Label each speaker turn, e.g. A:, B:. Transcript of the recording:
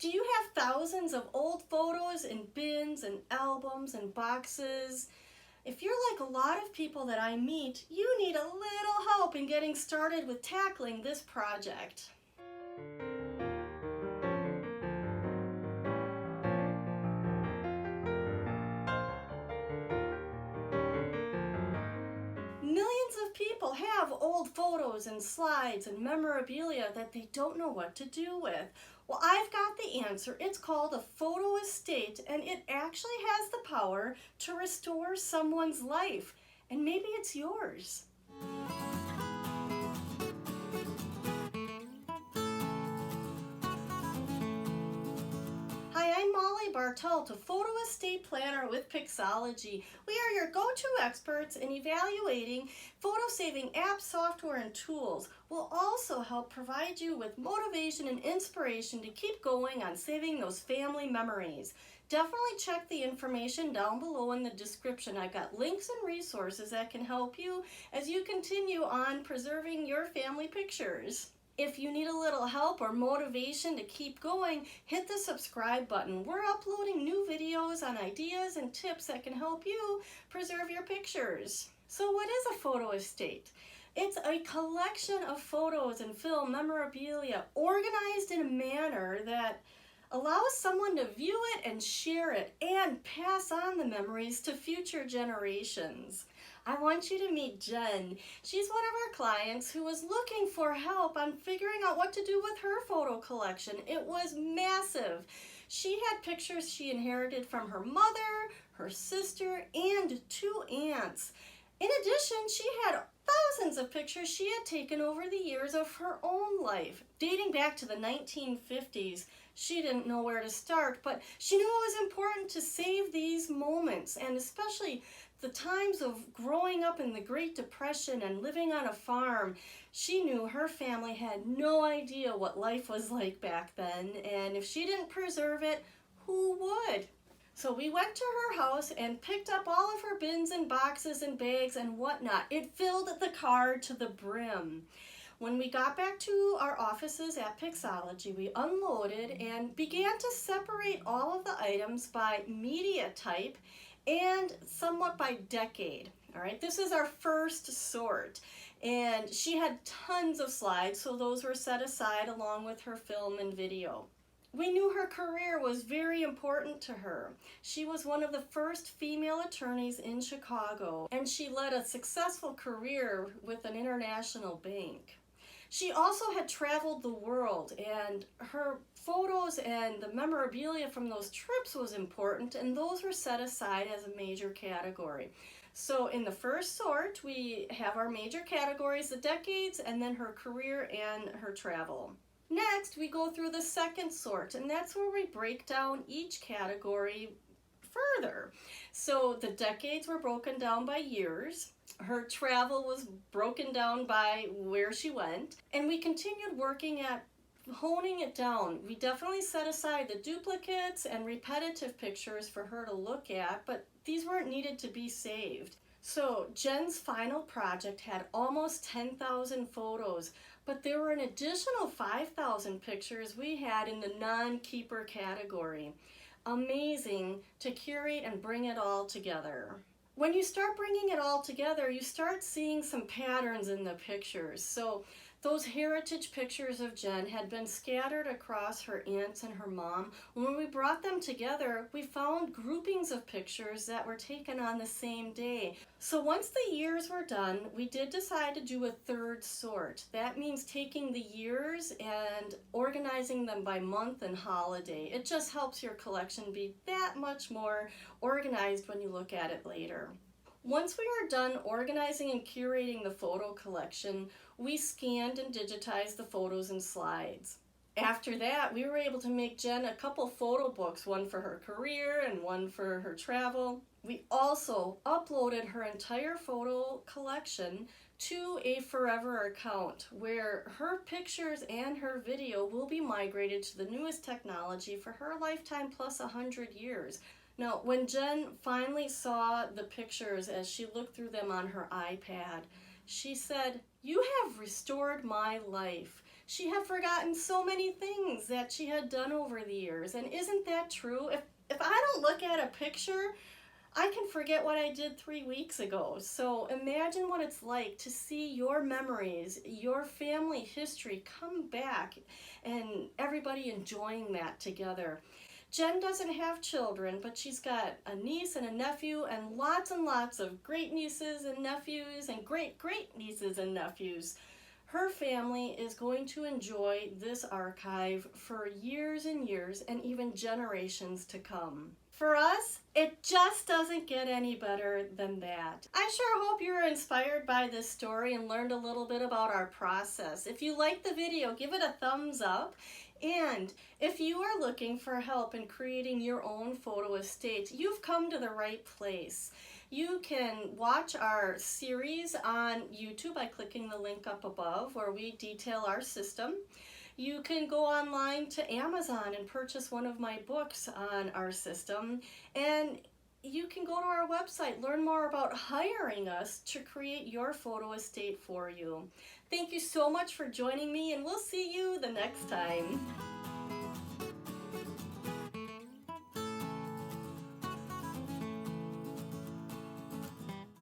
A: Do you have thousands of old photos in bins and albums and boxes? If you're like a lot of people that I meet, you need a little help in getting started with tackling this project. Millions of people have old photos and slides and memorabilia that they don't know what to do with. Well, I've got the answer. It's called a photo estate, and it actually has the power to restore someone's life. And maybe it's yours. Hi, I'm Molly Bartelt, a photo estate planner with Pixologie. We are your go-to experts in evaluating photo-saving apps, software, and tools. We'll also help provide you with motivation and inspiration to keep going on saving those family memories. Definitely check the information down below in the description. I've got links and resources that can help you as you continue on preserving your family pictures. If you need a little help or motivation to keep going, hit the subscribe button. We're uploading new videos on ideas and tips that can help you preserve your pictures. So what is a photo estate? It's a collection of photos and film memorabilia organized in a manner that allows someone to view it and share it and pass on the memories to future generations. I want you to meet Jen. She's one of our clients who was looking for help on figuring out what to do with her photo collection. It was massive. She had pictures she inherited from her mother, her sister, and 2 aunts. In addition, she had thousands of pictures she had taken over the years of her own life, dating back to the 1950s. She didn't know where to start, but she knew it was important to save these moments, and especially the times of growing up in the Great Depression and living on a farm. She knew her family had no idea what life was like back then, and if she didn't preserve it, who would? So we went to her house and picked up all of her bins and boxes and bags and whatnot. It filled the car to the brim. When we got back to our offices at Pixologie, we unloaded and began to separate all of the items by media type and somewhat by decade. All right, this is our first sort. And she had tons of slides, so those were set aside along with her film and video. We knew her career was very important to her. She was one of the first female attorneys in Chicago, and she led a successful career with an international bank. She also had traveled the world, and her photos and the memorabilia from those trips was important, and those were set aside as a major category. So in the first sort, we have our major categories, the decades, and then her career and her travel. Next, we go through the second sort, and that's where we break down each category further. So the decades were broken down by years. Her travel was broken down by where she went, and we continued working at honing it down. We definitely set aside the duplicates and repetitive pictures for her to look at, but these weren't needed to be saved. So Jen's final project had almost 10,000 photos, but there were an additional 5,000 pictures we had in the non-keeper category. Amazing to curate and bring it all together. When you start bringing it all together, you start seeing some patterns in the pictures. So those heritage pictures of Jen had been scattered across her aunts and her mom. When we brought them together, we found groupings of pictures that were taken on the same day. So once the years were done, we did decide to do a third sort. That means taking the years and organizing them by month and holiday. It just helps your collection be that much more organized when you look at it later. Once we were done organizing and curating the photo collection, we scanned and digitized the photos and slides. After that, we were able to make Jen a couple photo books, one for her career and one for her travel. We also uploaded her entire photo collection to a Forever account where her pictures and her video will be migrated to the newest technology for her lifetime plus 100 years. Now, when Jen finally saw the pictures as she looked through them on her iPad, she said, "You have restored my life." She had forgotten so many things that she had done over the years. And isn't that true? If I don't look at a picture, I can forget what I did 3 weeks ago. So imagine what it's like to see your memories, your family history come back, and everybody enjoying that together. Jen doesn't have children, but she's got a niece and a nephew and lots of great nieces and nephews and great nieces and nephews. Her family is going to enjoy this archive for years and years and even generations to come. For us, it just doesn't get any better than that. I sure hope you were inspired by this story and learned a little bit about our process. If you liked the video, give it a thumbs up. And if you are looking for help in creating your own photo estate, you've come to the right place. You can watch our series on YouTube by clicking the link up above where we detail our system. You can go online to Amazon and purchase one of my books on our system. And you can go to our website, learn more about hiring us to create your photo estate for you. Thank you so much for joining me, and we'll see you the next time.